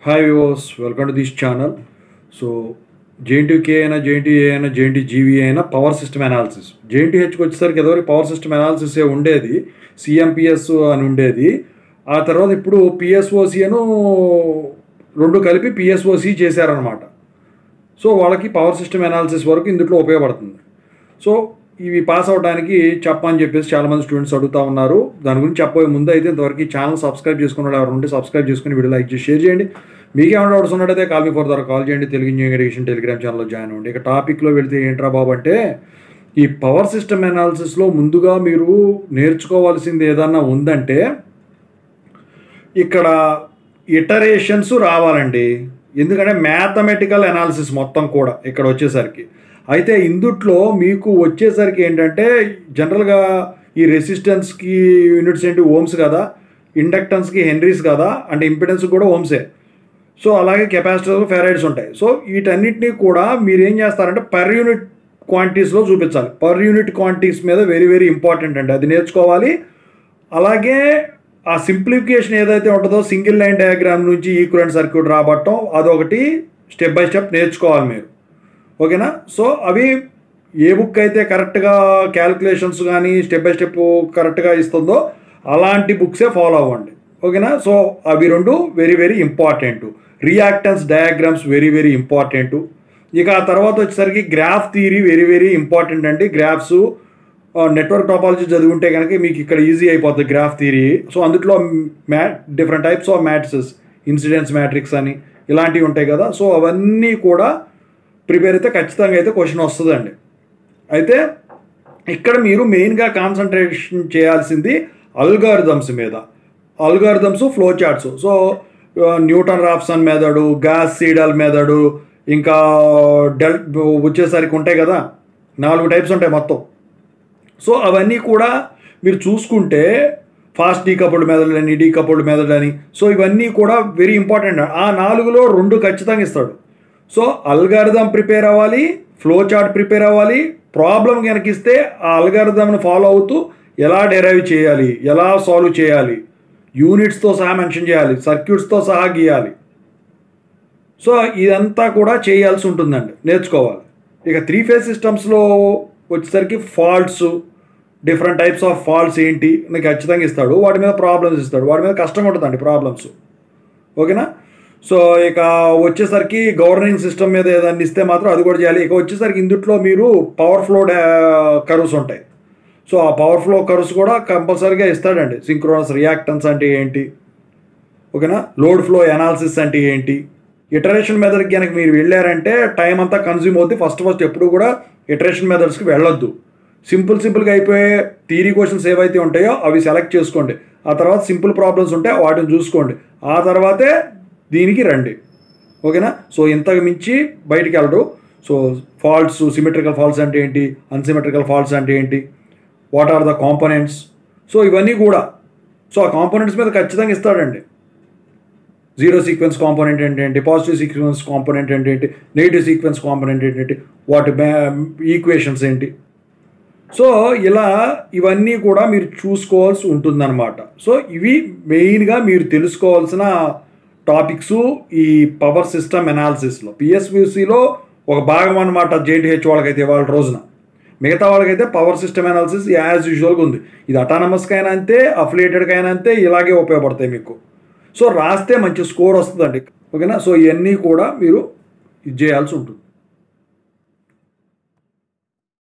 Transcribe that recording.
Hi viewers, welcome to this channel. So JNTK అయినా JNTA అయినా JNTGV అయినా power system analysis JNTHకి వచ్చేసరికి ఎదవరికి power system analysis ఉండేది, CMPS అని ఉండేది. ఆ తర్వాత ఇప్పుడు PSOC అను రెండు కలిపి PSOC చేశారనమాట. సో వాళ్ళకి పవర్ సిస్టమ్ అనాలిసిస్ వరకు ఇందులో ఉపయోగపడుతుంది. సో ఇవి పాస్ అవడానికి చెప్పని చెప్పేసి చాలామంది స్టూడెంట్స్ అడుగుతూ ఉన్నారు. దాని గురించి చెప్పబోయే ముందు అయితే ఇంతవరకు ఛానల్ సబ్స్క్రైబ్ చేసుకున్న ఎవరు ఉంటే సబ్స్క్రైబ్ చేసుకుని వీడియో లైక్ చేసి షేర్ చేయండి. మీకు ఏమైనా డౌట్స్ ఉన్నట్టయితే కాల్ మీ ఫర్ ద్వారా కాల్ చేయండి. తెలుగు ఇంజనీరింగ్ ఎడ్యుకేషన్ టెలిగ్రామ్ ఛానల్లో జాయిన్ అవ్వండి. ఇక టాపిక్లో వెళితే ఏంట్రా బాబు అంటే, ఈ పవర్ సిస్టమ్ అనాలిసిస్లో ముందుగా మీరు నేర్చుకోవాల్సింది ఏదన్నా ఉందంటే ఇక్కడ ఇటరేషన్స్ రావాలండి. ఎందుకంటే మ్యాథమెటికల్ అనాలిసిస్ మొత్తం కూడా ఇక్కడ వచ్చేసరికి అయితే ఇందుట్లో మీకు వచ్చేసరికి ఏంటంటే జనరల్గా ఈ రెసిస్టెన్స్కి యూనిట్స్ ఏంటి ఓమ్స్ కదా, ఇండక్టెన్స్కి హెన్రీస్ కదా, అంటే ఇంపిడెన్స్ కూడా ఓమ్సే. సో అలాగే కెపాసిటర్ ఫెరైడ్స్ ఉంటాయి. సో వీటన్నిటినీ కూడా మీరు ఏం చేస్తారంటే పర్ యూనిట్ క్వాంటిటీస్లో చూపించాలి. పర్ యూనిట్ క్వాంటిటీస్ మీద వెరీ వెరీ ఇంపార్టెంట్ అండి, అది నేర్చుకోవాలి. అలాగే ఆ సింప్లిఫికేషన్ ఏదైతే ఉంటుందో సింగిల్ లైన్ డయాగ్రామ్ నుంచి ఈక్వలెంట్ సర్క్యూట్ రాబట్టడం అదొకటి స్టెప్ బై స్టెప్ నేర్చుకోవాలి మీరు. ఓకేనా? సో అవి ఏ బుక్ అయితే కరెక్ట్గా క్యాలిక్యులేషన్స్ కానీ స్టెప్ బై స్టెప్ కరెక్ట్గా ఇస్తుందో అలాంటి బుక్సే ఫాలో అవ్వండి. ఓకేనా? సో అవి రెండు very very important. Reactance diagrams very very important. ఇక ఆ తర్వాత వచ్చేసరికి graph theory very very important అండి. గ్రాఫ్స్ నెట్వర్క్ టోపాలజీ చదువుంటే కనుక మీకు ఇక్కడ ఈజీ అయిపోతుంది గ్రాఫ్ థియరీ. సో అందులో different types of matrices, incidence matrix అని ఇలాంటివి ఉంటాయి కదా. సో అవన్నీ కూడా ప్రిపేర్ అయితే ఖచ్చితంగా అయితే క్వశ్చన్ వస్తుందండి. అయితే ఇక్కడ మీరు మెయిన్గా కాన్సన్ట్రేషన్ చేయాల్సింది అల్గారిథమ్స్ మీద. Algorithms, flow charts. So Newton Raphson method, Gauss Seidel method, ఇంకా వచ్చేసరికి ఉంటాయి కదా, 4 టైప్స్ ఉంటాయి మొత్తం. సో అవన్నీ కూడా మీరు చూసుకుంటే ఫాస్ట్ డీకపుల్డ్ మెథడ్ అని, డీకపుల్డ్ మెథడ్ అని, సో ఇవన్నీ కూడా వెరీ ఇంపార్టెంట్. ఆ 4లో 2 ఖచ్చితంగా ఇస్తాడు. సో అల్గారిథం ప్రిపేర్ అవ్వాలి, ఫ్లో చార్ట్ ప్రిపేర్ అవ్వాలి. ప్రాబ్లం కనుక ఇస్తే ఆ అల్గారిథంను ఫాలో అవుతూ ఎలా డెరైవ్ చేయాలి, ఎలా సాల్వ్ చేయాలి, యూనిట్స్తో సహా మెన్షన్ చేయాలి, సర్క్యూట్స్తో సహా గీయాలి. సో ఇదంతా కూడా చేయాల్సి ఉంటుందండి, నేర్చుకోవాలి. ఇక 3 ఫేజ్ సిస్టమ్స్లో వచ్చేసరికి faults, different types of faults ఏంటి నాకు ఖచ్చితంగా ఇస్తాడు. వాటి మీద ప్రాబ్లమ్స్ ఇస్తాడు, వాటి మీద కష్టంగా ఉంటుందండి ప్రాబ్లమ్స్. ఓకేనా? సో ఇక వచ్చేసరికి గవర్నింగ్ సిస్టమ్ మీద ఏదైనా ఇస్తే మాత్రం అది కూడా చేయాలి. ఇక వచ్చేసరికి ఇందుట్లో మీరు పవర్ ఫ్లో కర్వ్స్ ఉంటాయి. సో ఆ పవర్ ఫ్లో కర్వ్స్ కూడా కంపల్సరీగా ఇస్తాడండి. సింక్రోనస్ రియాక్టెన్స్ అంటే ఏంటి, ఓకేనా, లోడ్ ఫ్లో అనాలిసిస్ అంటే ఏంటి. ఇటరేషన్ మెథడ్కి కనుక మీరు వెళ్ళారంటే టైం అంతా కన్జ్యూమ్ అవుతుంది. ఫస్ట్ ఎప్పుడు కూడా ఇటరేషన్ మెథడ్స్కి వెళ్ళొద్దు. సింపుల్గా అయిపోయే థియరీ క్వశ్చన్స్ ఏవైతే ఉంటాయో అవి సెలెక్ట్ చేసుకోండి. ఆ తర్వాత సింపుల్ ప్రాబ్లమ్స్ ఉంటే వాటిని చూసుకోండి. ఆ తర్వాతే దీనికి రండి. ఓకేనా? సో ఇంతకు మించి బయటికి వెళ్ళరు. సో ఫాల్ట్స్, సిమెట్రికల్ ఫాల్ట్స్ అంటే ఏంటి, అన్సిమెట్రికల్ ఫాల్ట్స్ అంటే ఏంటి, what are the components, so ఇవన్నీ కూడా. సో ఆ కాంపోనెంట్స్ మీద ఖచ్చితంగా ఇస్తాడండి. జీరో సీక్వెన్స్ కాంపోనెంట్ ఏంటి, పాజిటివ్ సీక్వెన్స్ కాంపోనెంట్ ఏంటి, నెగిటివ్ సీక్వెన్స్ కాంపోనెంట్ ఏంటి, వాటి ఈక్వేషన్స్ ఏంటి. సో ఇలా ఇవన్నీ కూడా మీరు చూసుకోవాల్సి ఉంటుందన్నమాట. సో ఇవి మెయిన్గా మీరు తెలుసుకోవాల్సిన టాపిక్స్ ఈ పవర్ సిస్టమ్ అనాలిసిస్లో. PSVCలో ఒక భాగం అనమాట JNTH వాళ్ళకైతే వాళ్ళ రోజున. మిగతా వాళ్ళకైతే పవర్ సిస్టమ్ అనాలిసిస్ యాజ్ యూజువల్గా ఉంది. ఇది అటానమస్కి అయినా అంతే, అఫిలియేటెడ్కి అయినా అంతే, ఇలాగే ఉపయోగపడతాయి మీకు. సో రాస్తే మంచి స్కోర్ వస్తుందండి. ఓకేనా? సో ఇవన్నీ కూడా మీరు ఇది చేయాల్సి ఉంటుంది.